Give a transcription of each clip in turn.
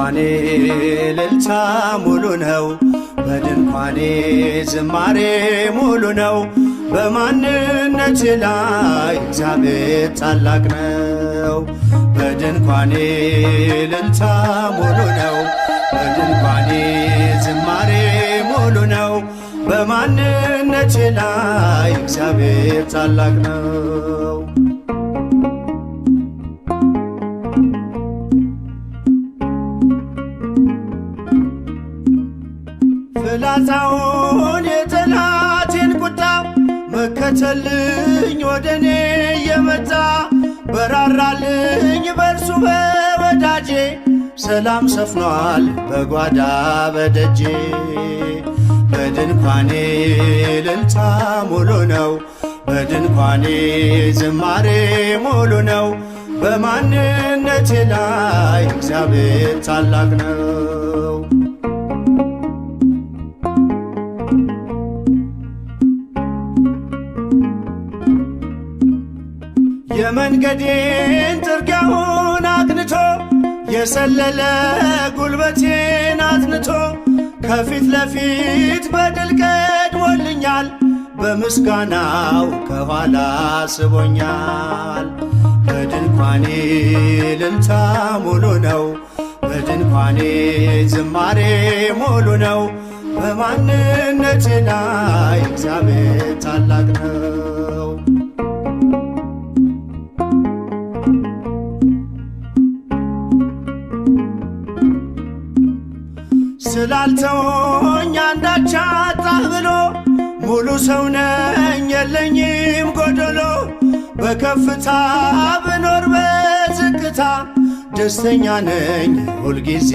በድንኳኔ እልልታ ሙሉ ነው፣ በድንኳኔ ዝማሬ ሙሉ ነው። በማንነቴ ላይ እግዚአብሔር ታላቅ ነው። በድንኳኔ እልልታ ሙሉ ነው፣ በድንኳኔ ዝማሬ ሙሉ ነው። በማንነቴ ላይ እግዚአብሔር ታላቅ ነው። ፍላጻውን የጠላቴን ቁጣ መከተልኝ ወደኔ የመጣ በራራልኝ በርሱ በወዳጄ ሰላም ሰፍኗል በጓዳ በደጄ። በድንኳኔ እልልታ ሙሉ ነው፣ በድንኳኔ ዝማሬ ሙሉ ነው። በማንነቴ ላይ እግዚአብሔር ታላቅ ነው። የመንገዴን ጥርጊያውን አቅንቶ የሰለለ ጉልበቴን አትንቶ ከፊት ለፊት በድል ቀድሞልኛል፣ በምስጋናው ከኋላ ስቦኛል። በድንኳኔ እልልታ ሙሉ ነው፣ በድንኳኔ ዝማሬ ሙሉ ነው። በማንነቴ ላይ እግዚአብሔር ታላቅ ነው። ስላልተወኝ አንዳች አጣህ ብሎ ሙሉ ሰው ነኝ የለኝም ጎደሎ። በከፍታ ብኖር በዝቅታ ደስተኛ ነኝ ሁልጊዜ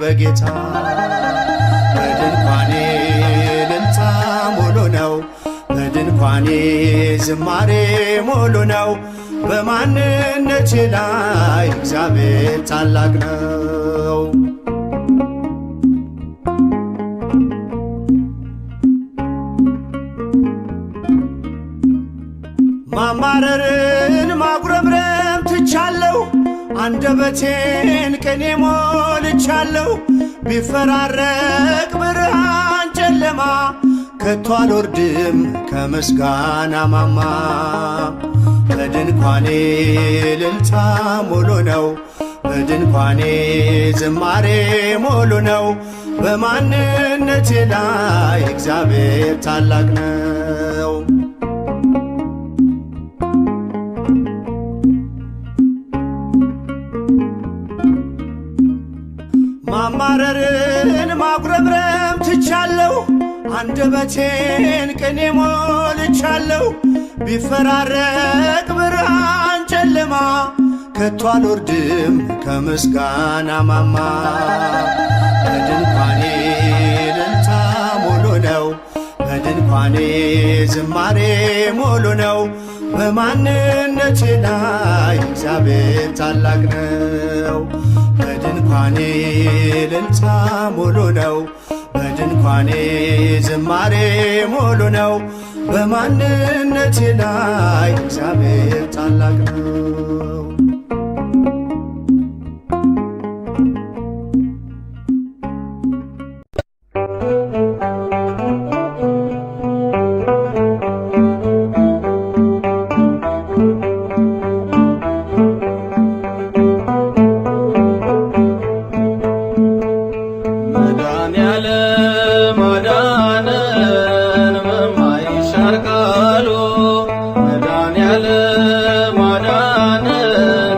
በጌታ። በድንኳኔ እልልታ ሙሉ ነው፣ በድንኳኔ ዝማሬ ሙሉ ነው። በማንነቴ ላይ እግዚአብሔር ታላቅ ነው። ማማረርን ማጉረምረም ትቻለሁ፣ አንደበቴን ቅኔ ሞልቻለሁ። ቢፈራረቅ ብርሃን ጨለማ ከቶ አልወርድም ከምስጋና ማማ። በድንኳኔ እልልታ ሙሉ ነው፣ በድንኳኔ ዝማሬ ሙሉ ነው። በማንነቴ ላይ እግዚአብሔር ታላቅ ነው። ማማረርን ማጉረምረም ትቻለሁ፣ አንደበቴን ቅኔ ሞልቻለሁ። ቢፈራረቅ ብርሃን ጨለማ ከቶ አልወርድም ከምስጋና ማማ። በድንኳኔ እልልታ ሙሉ ነው፣ በድንኳኔ ዝማሬ ሙሉ ነው። በማንነቴ ላይ እግዚአብሔር ታላቅ ነው። በድንኳኔ እልልታ ሙሉ ነው፣ በድንኳኔ ዝማሬ ሙሉ ነው። በማንነቴ ላይ እግዚአብሔር ታላቅ ነው። መድኃኔዓለም አዳነን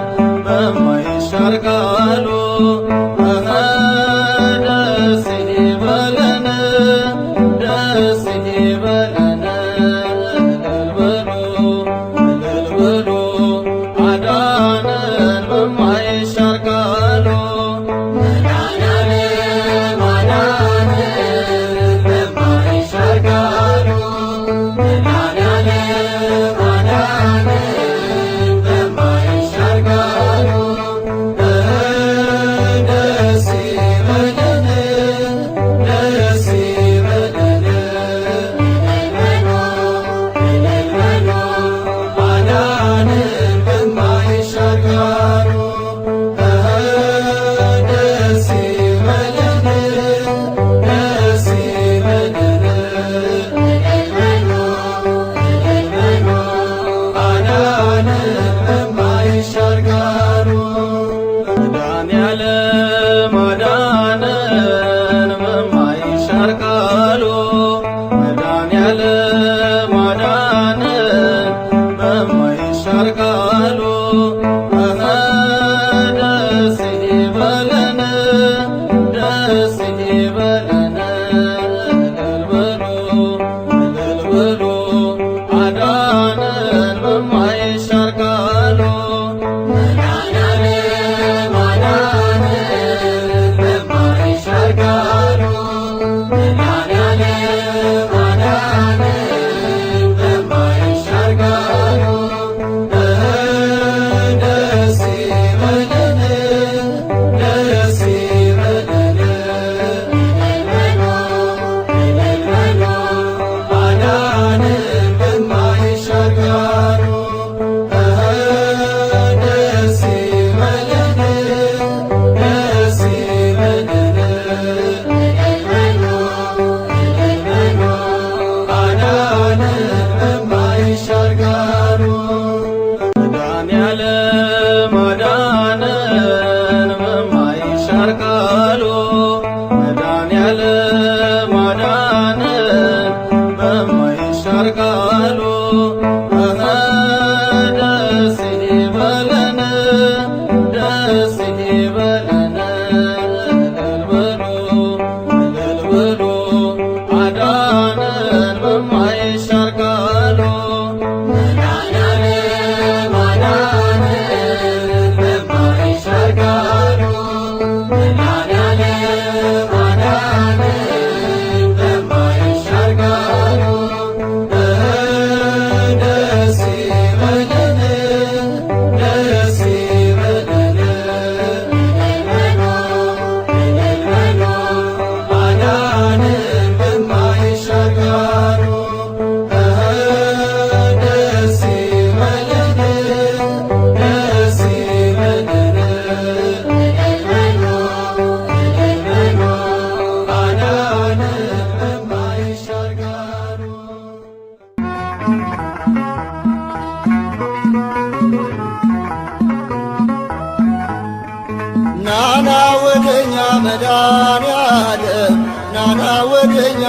ናና ወደኛ መድኃኔዓለም ናና ወደኛ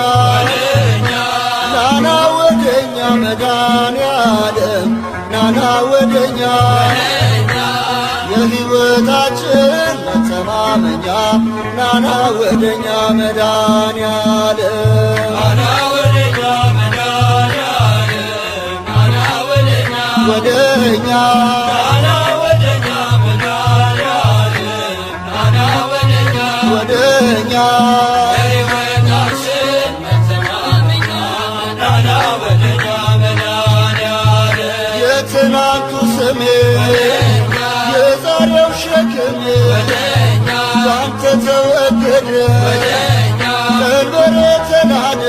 ናና ወደኛ መድኃኔዓለም ናና ወደኛ የሕይወታችን መተማመኛ ናና ወደኛ መድኃኔዓለም ናና ወደኛ መድኃኔዓለም ናና ወደኛ ወደኛ ወደኛ የሕይወታችን መተማመኛ ናና ወደኛ መድኃኔዓለም የትናንቱ ስሜ የዛሬው ሸክሜ ባንተ ተወገደ ቀንበሬ ተናደ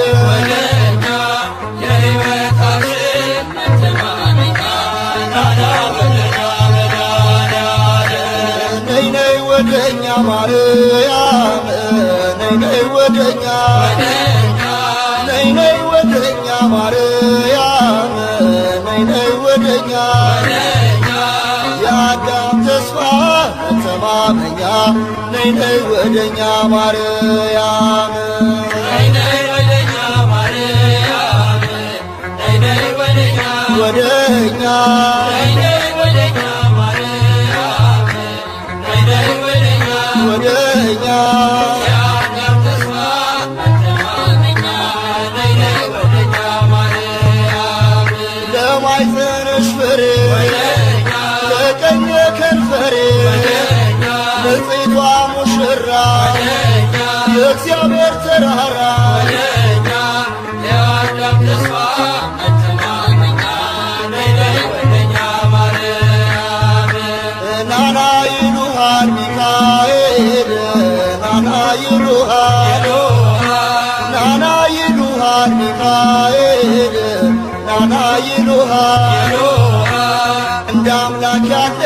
የሕይወታችን መተማመኛ ናና ወደኛ መድኃኔዓለም ነይ ነይ ወደኛ ማርያም ነይ ነይ ወደኛ ነይ ነይ ወደኛ ማርያም ነይ ነይ ወደኛ የአዳም ተስፋ መተማመኛ ነይ ነይ ወደኛ ማርያም ነይ ነይ ወደኛ ማርያም ነይ ነይ ወደኛ ወደኛ ወደኛ የአዳም ተስፋ መተማመኛ ነይ ነይ ወደኛ ማርያም ለማኅፀንሽ ፍሬ ለቀኝ ከንፈሬ ንጽሕቷ ሙሽራ የእግዚአብሔር ተራራ የአዳም ተስፋ መተማመኛ ነይ ነይ ወደኛ ማርያም ናና ይሉሃል ሚካኤል ናና ይሉሃል ናና ይሉሃል ሚካኤል ናና ይሉሃል እንደ አምላክ ያለ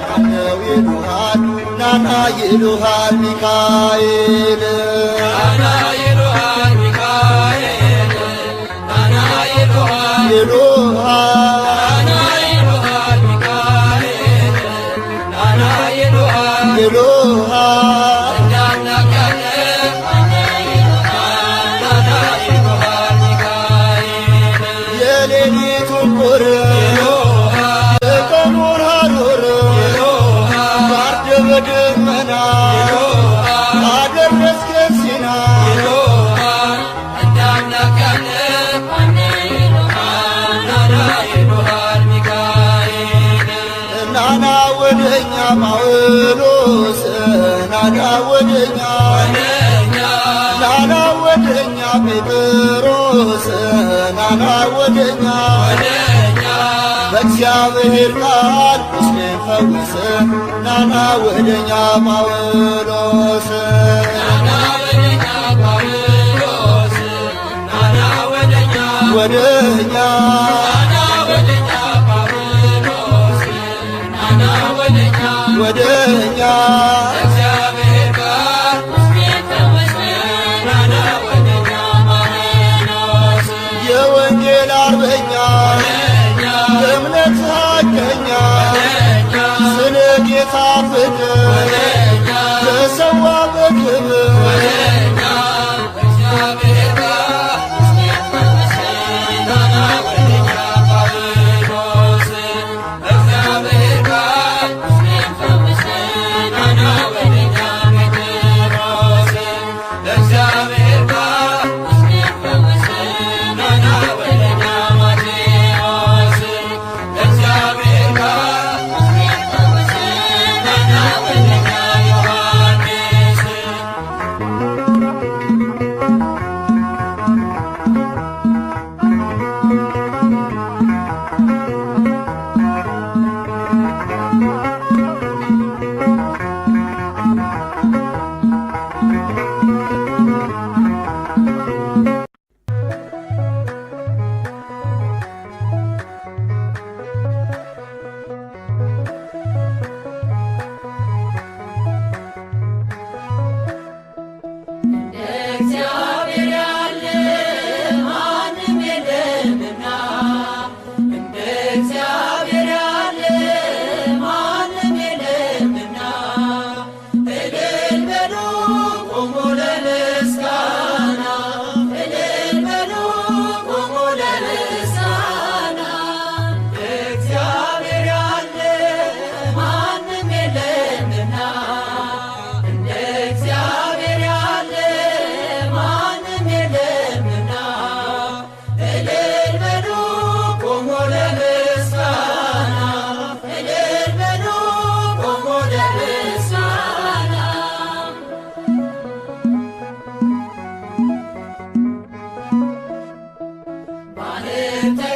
ማነው ይሉሃል ናና ይሉሃል ሚካኤል ናና ይሉሃል ሚካኤል ናና ይሉሃል ይሉሃል ይሉሃል እንዳምላክ ያለ ናና ይሉሃል ሚካኤል የሌሊቱን ቁር የቀኑን ሐሩር ጋርደህ በደመና አደረስከን ሲና እንዳምላክ ያለ ናና ይሉሃል ሚካኤል ናና ወደኛ ጳውሎስ ናና ወደኛ ናና ወደኛ ጴጥሮስ ናና ወደኛ በእግዚአብሔር ቃል ቁስሌን ፈውስ ናና ወደኛ ጳውሎስ ናና ወደኛ ጳውሎስ ናና ወደኛ ወደኛ ወደኛ እግዚአብሔር ጋር ናና ወደኛ ማርያም የወንጌል አርበኛ እምነት ሐቀኛ ስለ ጌታ ፍቅር ተሰዋ በክብር እግዚአብሔር ጋር ናና ወደኛ ጳውሎስ እግዚአብሔር ጋር ናና ወደኛ ጴጥሮስ እግዚአብሔር ጋር ናና ወደኛ ማቴዎስ እግዚአብሔር ጋር ናና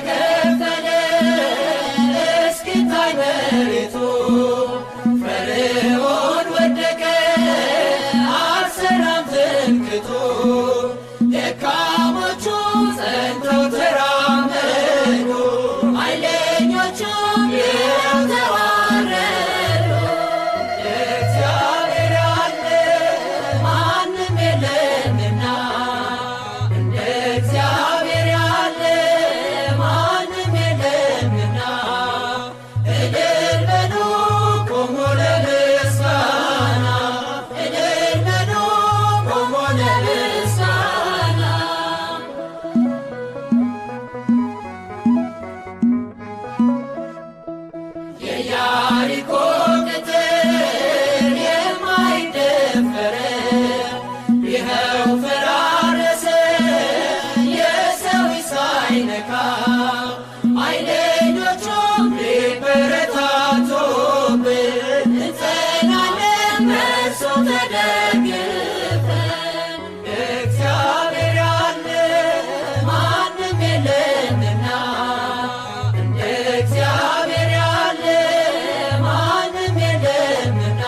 ተከፈለ እስኪታይ መሬቱ ፈርዖን ወደቀ አልሰራም ትምክህቱ ደካሞቹ ጸንተው ተራመዱ ኃይለኞቹም ይኸው ተዋረዱ። እግዚአብሔር ያለ ማንም የለምና እንደ እግዚአብሔር ያለ ማንም የለምና እልል በሉ ቆሞ ለምስጋና እልል በሉ ቆሞ ለምስጋና የኢያሪኮ ቅጥር የማይደፈረው ይኸው ፈራረሰ የሰው ሳይነካ ኃይለኞቹም ሊበረታቱብን እንጸናለን በእርሱ ተደግፈን እግዚአብሔር ያለ ማንም የለምና እንደ እግዚአብሔር ያለ ማንም የለምና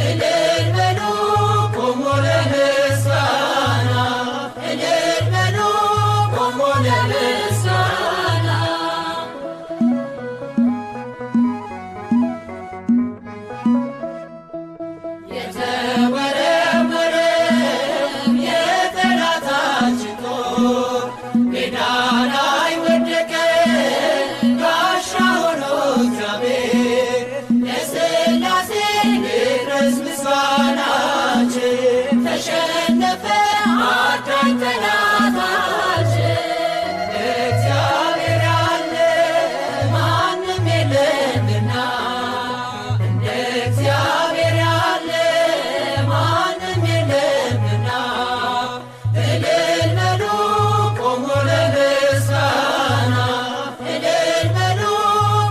እልል በሉ ቆሞ ለምስጋና እልል በሉ ቆሞ ለምስጋና የተወረወረው የጠላታችን ጦር ሜዳ ላይ ወደቀ ጋሻ ሆኖ እግዚአብሔር ለሥላሴ ይድረስ ምስጋናችን ተሸነፈ አዳኝ ጠላታችን እግዚአብሔር ያለ ማንም የለምና እንደ እግዚአብሔር ያለ ማንም የለምና እልል በሉ ቆሞ ለምስጋና እልል በሉ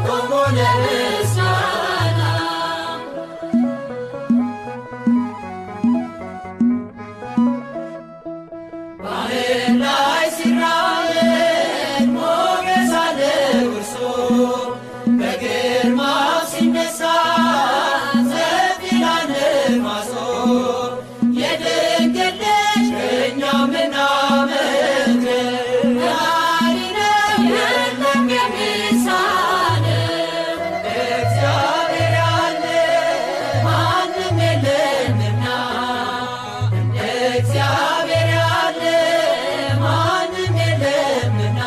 ቆሞ ለምስጋና ባህር ላይ ሲራመድ ሞገስ አለው እርሱ በግርማው ሲነሳ ጸጥ ይላል ነፋሱ የድንግል ልጅ እኛ ምናመልከው መሐሪ ነው የለም የሚሳነው እግዚአብሔር ያለ ማንም የለምና እንደ እግዚአብሔር ያለ ማንም የለምና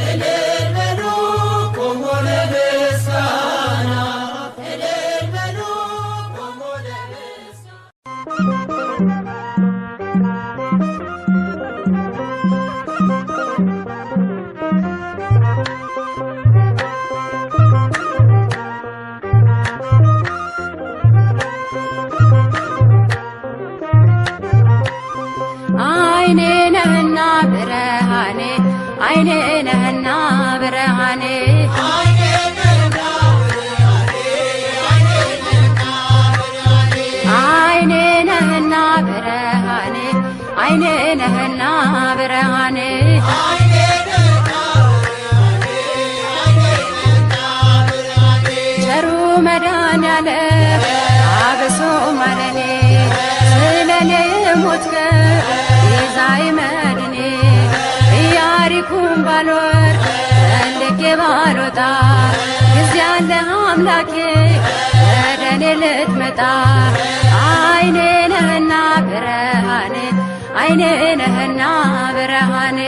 እልል በሉ ቆሞ ለምስጋና እልል በሉ ቆሞ ለምስጋና አይኔ ነህና ብርሃኔ አይኔ ነህና ብርሃኔ አይኔ ነህና ብርሃኔ አይኔ ነህና ብርሃኔ ቸሩ መድኃኔዓለም አብሶ ማረኔ ስለኔ ሞትከው ቤዛዬ መድኔ ኢያሪኮን ባልወርድ ፈልጌ ባልወጣ ጊዜ አለ አምላኬ ወደ እኔ ልትመጣ አይኔ ነህና ብርሃኔ አይኔ ነህና ብርሃኔ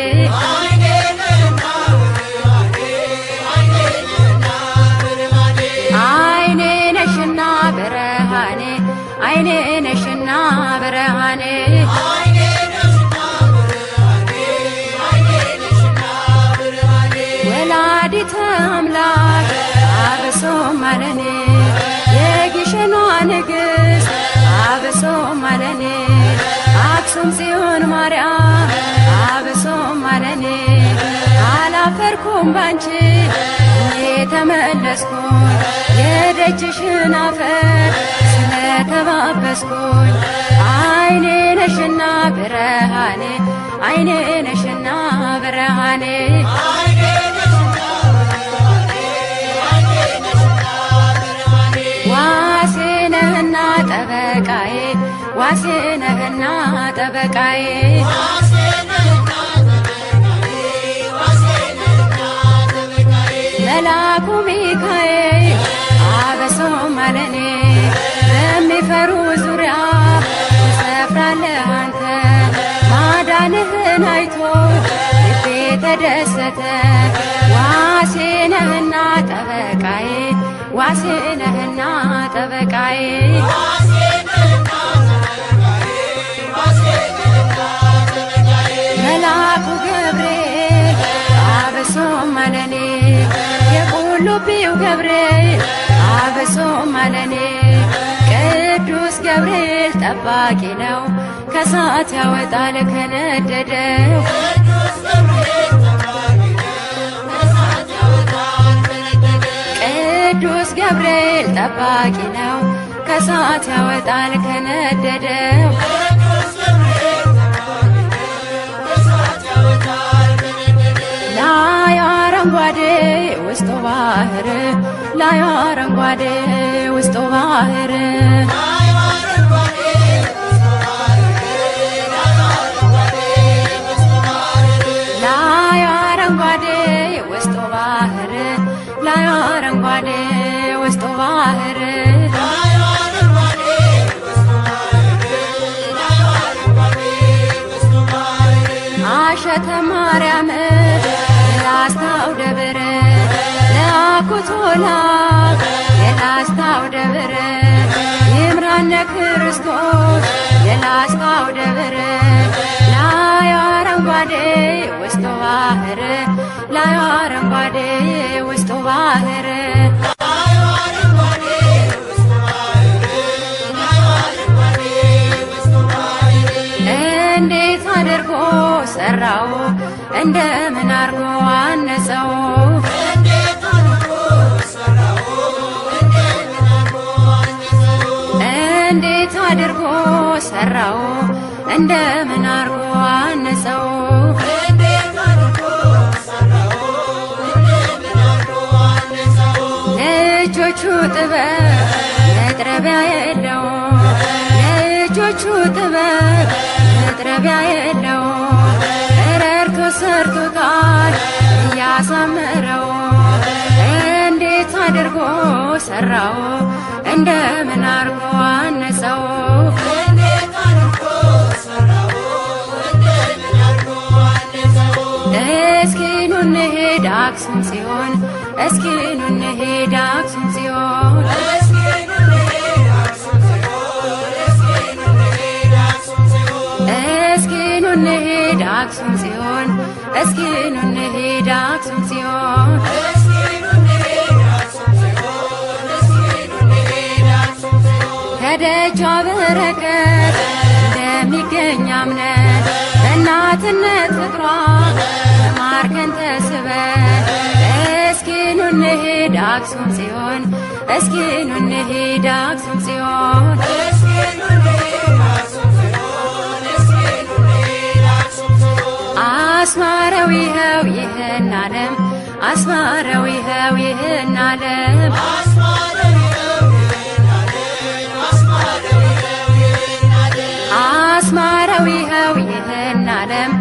አይኔ ነሽና ብርሃኔ አይኔ ነሽና ብርሃኔ ወላዲተ አምላክ አብሶ ማረኔ የግሸኗ ንግሥት አብሶ ማረኔ አክሱም ጽዮን ማርያም አብሶ ማረኔ አላፈርኩም ባንቺ ተመለስኩኝ የደጅሽን አፈር ስለተባበስኩኝ አይኔ ነሽና ብርሃኔ አይኔ ነሽና ብርሃኔ ዋሴ ነህና ጠበቃዬ ዋሴ ነህና ጠበቃዬ መልአኩ ሚካኤል አበሶም አለኔ በሚፈሩ ዙሪያ ትሰፍራለህ አንተ ማዳንህን አይቶ ልቤ ተደሰተ ዋሴ ነህና ጠበቃዬ ዋሴ ነህና ጠበቃዬ መልአኩ ገብርኤል አበሶም አለኔ የቁልቢው ገብርኤል አበሶም አለኔ ቅዱስ ገብርኤል ጠባቂ ነው ከሳት ያወጣል ከነደደው ቅዱስ ገብርኤል ጠባቂ ነው ከሳት ያወጣል ከነደደው ላይ አረንጓዴ ውስጡ ባህር ላይ አረንጓዴ ውስጡ ባህር ላይ አረንጓዴ ውስጡ ባህር ላይ አረንጓዴ ውስጡ ባህር አሸተ ማርያም የላስታው ደብር ለአኩቶላ የላስታው ደብር ይምራነ ክርስቶስ የላስታው ደብር ላይ አረንጓዴ ውስጡ ባህር ላይ አረንጓዴ ውስጡ ባህር እንዴት አድርጎ ሰራው እንደምን አርጎ አነጸው እንዴት አድርጎ ሰራው እንደምን አርጎ አነጸው ለእጆቹ ጥበብ መጥረቢያ የለው ለእጆቹ ጥበብ መጥረቢያ የለው ረድቶ ሰርቶታል እያሳመረው እንዴት አድርጎ ሰራው እንደምን አርጎ አነጸው እስኪ ኑ እንሂድ አክሱም ጽዮን እስኪ ኑ እንሂድ አክሱም ጽዮን እስኪ ኑ እንሂድ አክሱም ጽዮን እስኪ ኑ እንሂድ አክሱም ጽዮን ከደጇ በረከት እንደሚገኝ አምነን በእናትነት ፍቅሯ ተማርከን ተስበን እስኪ ኑ እንሂድ አክሱም ጽዮን እስኪ ኑ እንሂድ አክሱም ጽዮን አስማረው ይኸው ይህን ዓለም አስማረው ይኸው ይህን ዓለም አስማረው ይኸው ይህን ዓለም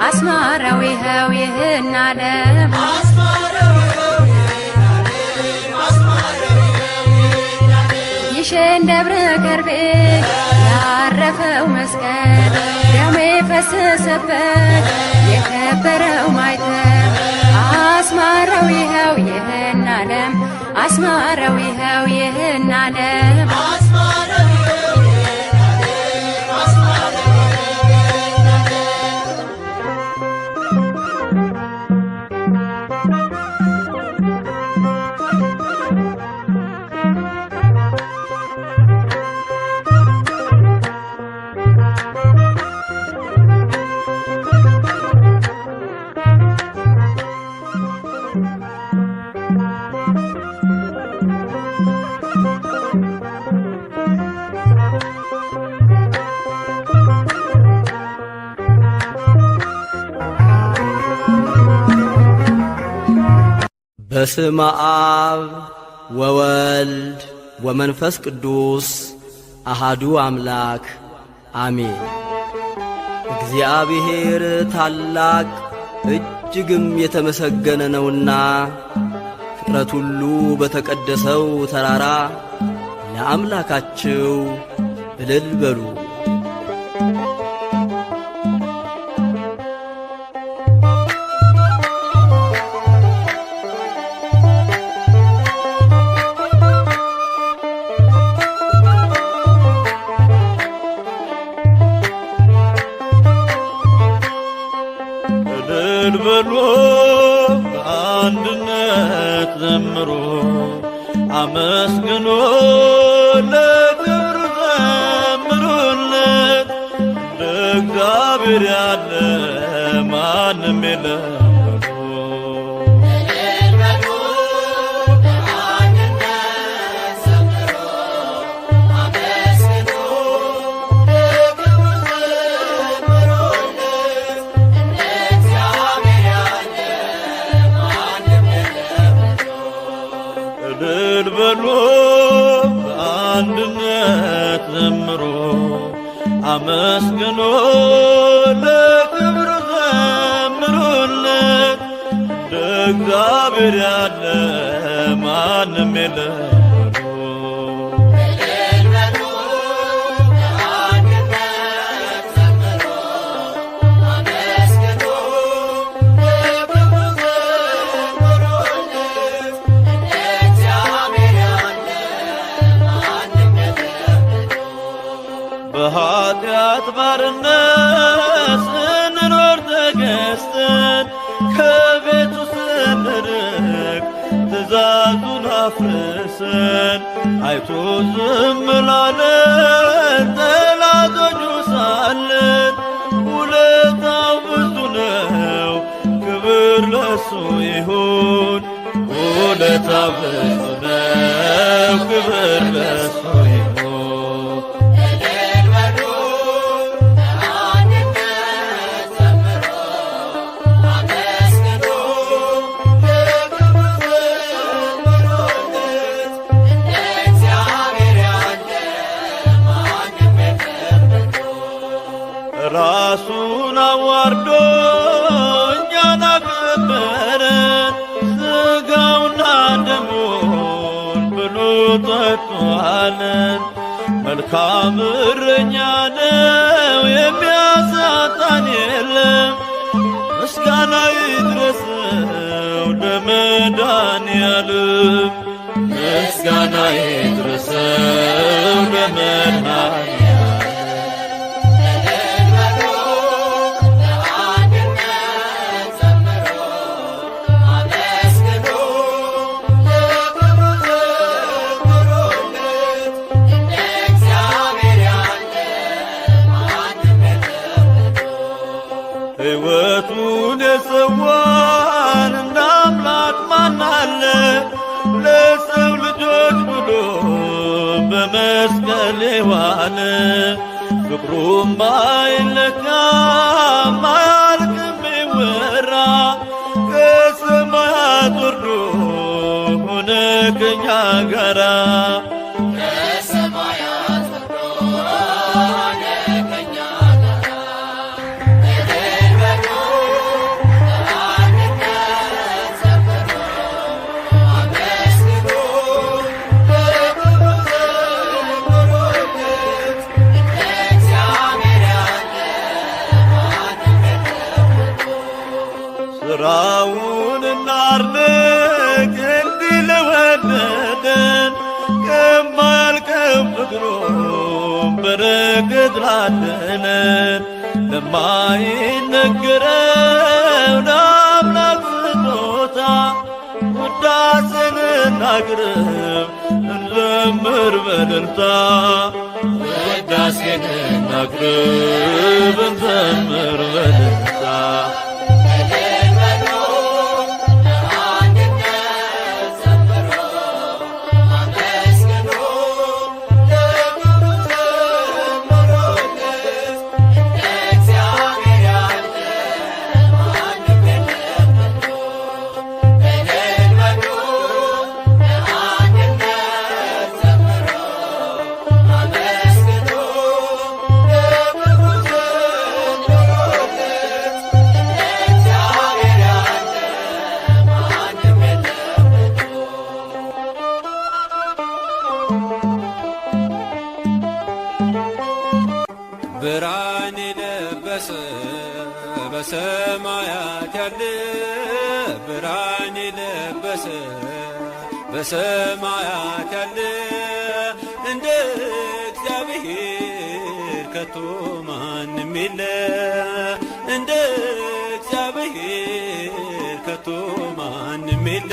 አስማረው ይኸው ይህን ዓለም ይሸን ደብረ ከርቤ ያረፈው መስቀል ደሙ የፈሰሰበት የከበረው ማይተም አስማረው ይኸው ይህን ዓለም አስማረው ይኸው ይህን ዓለም በስመ አብ ወወልድ ወመንፈስ ቅዱስ አሃዱ አምላክ አሜን። እግዚአብሔር ታላቅ እጅግም የተመሰገነ ነውና ፍጥረት ሁሉ በተቀደሰው ተራራ ለአምላካቸው እልል በሉ። እልል በሉ በአንድነት ዘምሩ አመስግኑ ለክብሩ ዘምሩለት። እንደ እግዚአብሔር ያለ ማንም የለም። እልል በሉ በአንድነት ዘምሩ አመስግኑ ለክብሩ ዘምሩለት። እንደ እግዚአብሔር ያለ ማንም የለም። በኃጢአት ባርነት ስንኖር ተገዝተን ከቤቱ ስንርቅ ትእዛዙን አፍርሰን አይቶ ዝም ላለን ጠላቶቹ ሳለን ውለታው ብዙ ነው፣ ክብር ለሱ ይሁን። ውለታው ብዙ ነው፣ ክብር ለሱ ይሁን። ራሱን አዋርዶ እኛን አከበረን፣ ሥጋውና ደሙን ብሉ ጠጡ አለን። መልካም እረኛ ነው የሚያሳጣን የለም። ምስጋና ይድረሰው ለመድኃኔዓለም፣ ምስጋና ይድረሰው ለመድኃኔዓለም። ሕይወቱን የሰዋን እንደ አምላክ ማን አለ? ለሰው ልጆች ብሎ በመስቀል የዋለ ፍቅሩም ባይለካም አያልቅም ይወራ። ከሰማያት ወርዶ ሆነ ከኛ ጋራ ስራውን እናድንቅ እንዲህ ለወደደን፣ ከማያልቀው ፍቅሩ በረከት ላደለን። ለማይነገረው ለአምላክ ስጦታ ውዳሴን እናቅርብ እንዘምር በእልልታ። ውዳሴን እናቅርብ እንዘምር በእልልታ። Amen. በሰማያት ያለ ብርሃን የለበሰ በሰማያት ያለ እንደ እግዚአብሔር ከቶ ማንም የለ እንደ እግዚአብሔር ከቶ ማንም የለ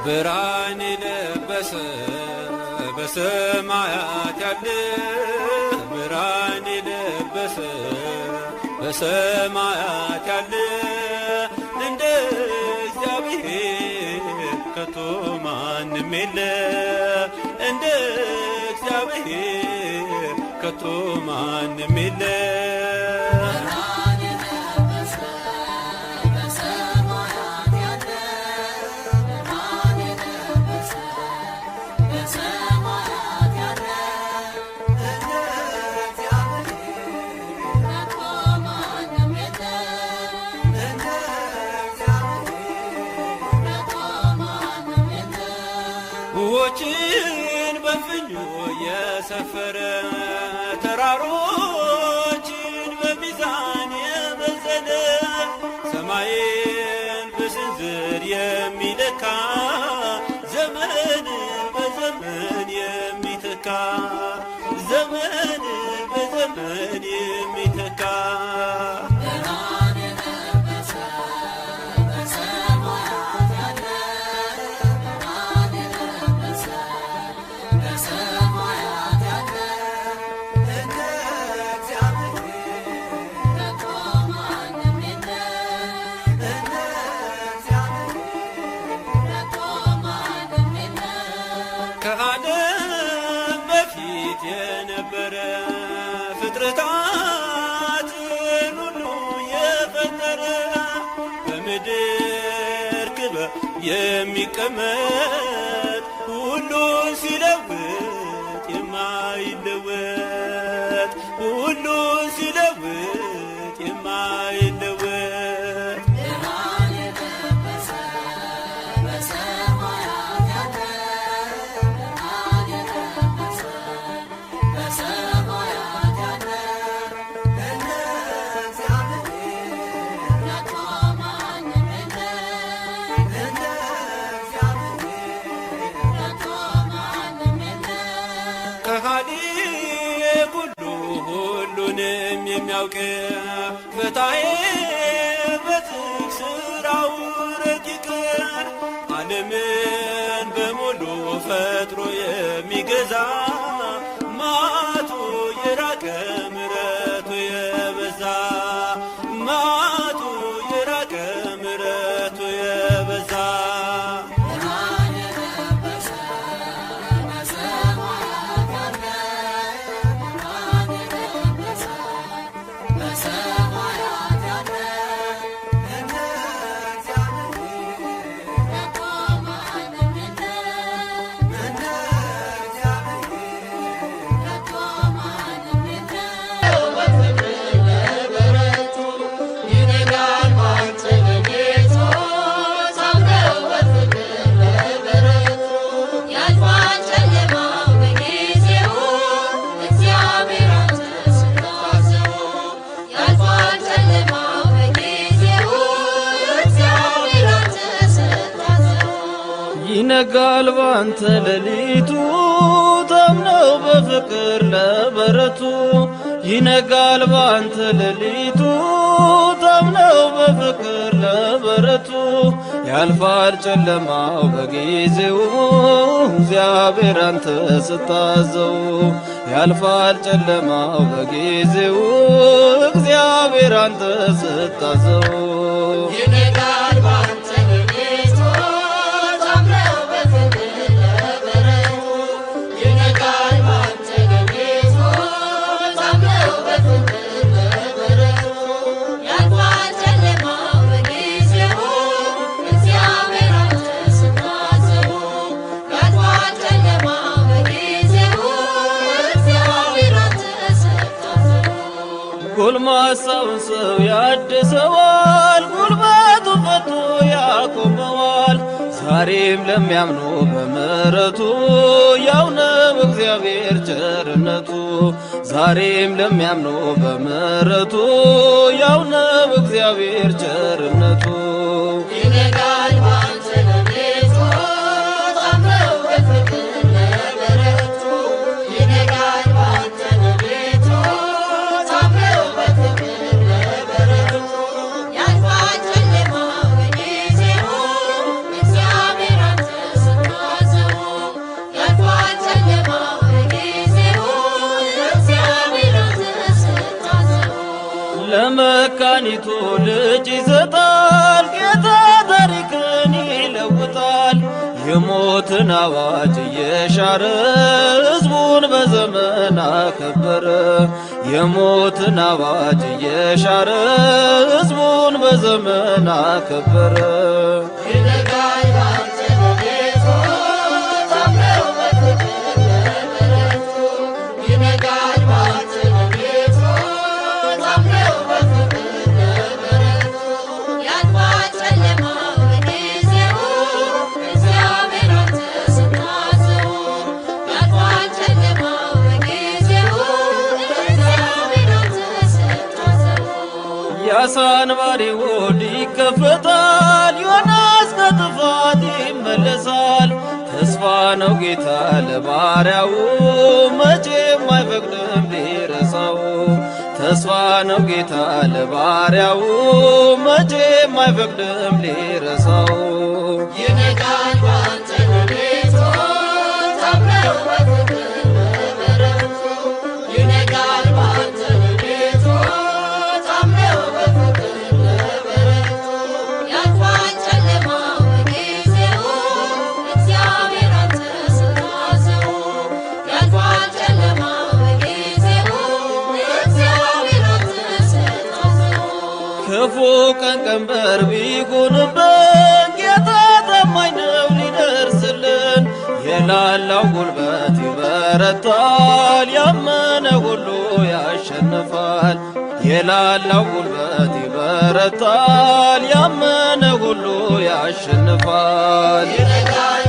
ብርሃን የለበሰ በሰማያት ያለ ብርሃን የለበሰ በሰማያት ያለ እንደ እግዚአብሔር ከቶ ማንም የለ እንደ እግዚአብሔር ከቶ ማንም የለ ውኆችን በፍኙ የሰፈረ ተራሮችን በሚዛን የመዘነ ሰማይን በስንዝር የሚለካ ዘመን በዘመን የሚተካ ዘመን በዘመን የሚተካ ከዓለም በፊት የነበረ ፍጥረታትን ሁሉ የፈጠረ በምድር ክበብ የሚቀመጥ ሁሉን ሲለውጥ የማይለወጥ ሁሉን ሲለውጥ የማይለወጥ ሁሉንም የሚያውቅ ፈታሔ በዝግ ሥራው ረቂቅ ዓለምን በሙሉ ፈጥሮ የሚገዛ መዓቱ የራቀ ምሕረቱ የበዛ መዓቱ የራቀ ምሕረቱ የበዛ ይነጋል ባንተ ሌሊቱ ታምነው በፍቅር ለበረቱ ይነጋል ባንተ ሌሊቱ ታምነው በፍቅር ለበረቱ ያልፋል ጨለማው በጊዜው እግዚአብሔር አንተ ስታዘው ያልፋል ጨለማው በጊዜው እግዚአብሔር አንተ ስታዘው ይነጋል ባንተ ሌሊቱ ታምነው በፍቅር ለበረቱ ይነጋል ባንተ ሌሊቱ ታምነው በፍቅር ለበረቱ ያልፋል ጨለማው በጊዜው እግዚአብሔር አንተ ስታዘው ያልፋል ጎልማሳውን ሰው ያድሰዋል፣ ጉልበቱ ፈቶ ያቆመዋል። ዛሬም ለሚያምኑ በምሕረቱ ያው ነው እግዚአብሔር ቸርነቱ። ዛሬም ለሚያምኑ በምሕረቱ ያው ነው እግዚአብሔር ቸርነቱ። ይነጋል ባንተ ሌሊቱ ታምነው በፍቅር ለበረቱ። ይነጋል ባንተ ሌሊቱ ታምነው በፍቅር ለበረቱ። ያልፋል ጨለማው በጊዜው እግዚአብሔር አንተ ስታዘው። ያልፋል ጨለማው በጊዜው እግዚአብሔር አንተ ስታዘው። ለመካኒቱ ልጅ ይሰጣል ጌታ ታሪክን ይለውጣል። የሞትን አዋጅ እየሻረ ሕዝቡን በዘመን አከበረ። የሞትን አዋጅ እየሻረ ሕዝቡን በዘመን አከበረ። ይነጋል ባንተ ሌሊቱ ታምነው በፍቅር ለበረቱ። ይነጋል ባንተ ሌሊቱ ታምነው በፍቅር ለበረቱ። ያልፋል ጨለማው በጊዜው እግዚአብሔር አንተ ስታዘው። ያልፋል ጨለማው በጊዜው እግዚአብሔር አንተ ስታዘው። የዓሣ አንባሪ ሆድ ይከፈታል፣ ዮናስ ከጥፋት ይመለሳል። ተስፋ ነው ጌታ ለባሪያው መቼም አይፈቅድም ሊረሳው። ተስፋ ነው ጌታ ለባሪያው መቼም አይፈቅድም ሊረሳው። ይነጋል ባንተ ሌሊቱ ታምነው በፍቅር ለበረቱ። ይነጋል ባንተ ሌሊቱ ታምነው በፍቅር ለበረቱ። ያልፋል ጨለማው በጊዜው እግዚአብሔር አንተ ስታዘው። ያልፋል ጨለማው በጊዜው እግዚአብሔር አንተ ስታዘው። ክፉ ቀን ቀንበር ቢጎንብን ጌታ ታማኝ ነው ሊደርስልን። የላላው ጉልበት ይበረታል፣ ያመነ ሁሉ ያሸንፋል። የላላው ጉልበት ይበረታል፣ ያመነ ሁሉ ያሸንፋል። ይነጋል